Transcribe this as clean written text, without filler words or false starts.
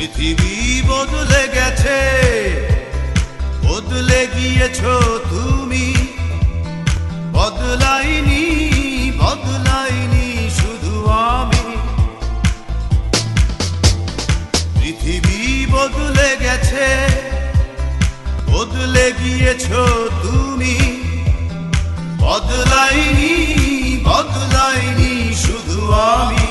পৃথিবী বদলে গেছে, বদলে গিয়েছো তুমি। বদলাইনি, বদলাইনি শুধু আমি। পৃথিবী বদলে গেছে, বদলে গিয়েছো তুমি। বদলাইনি, বদলাইনি শুধু আমি।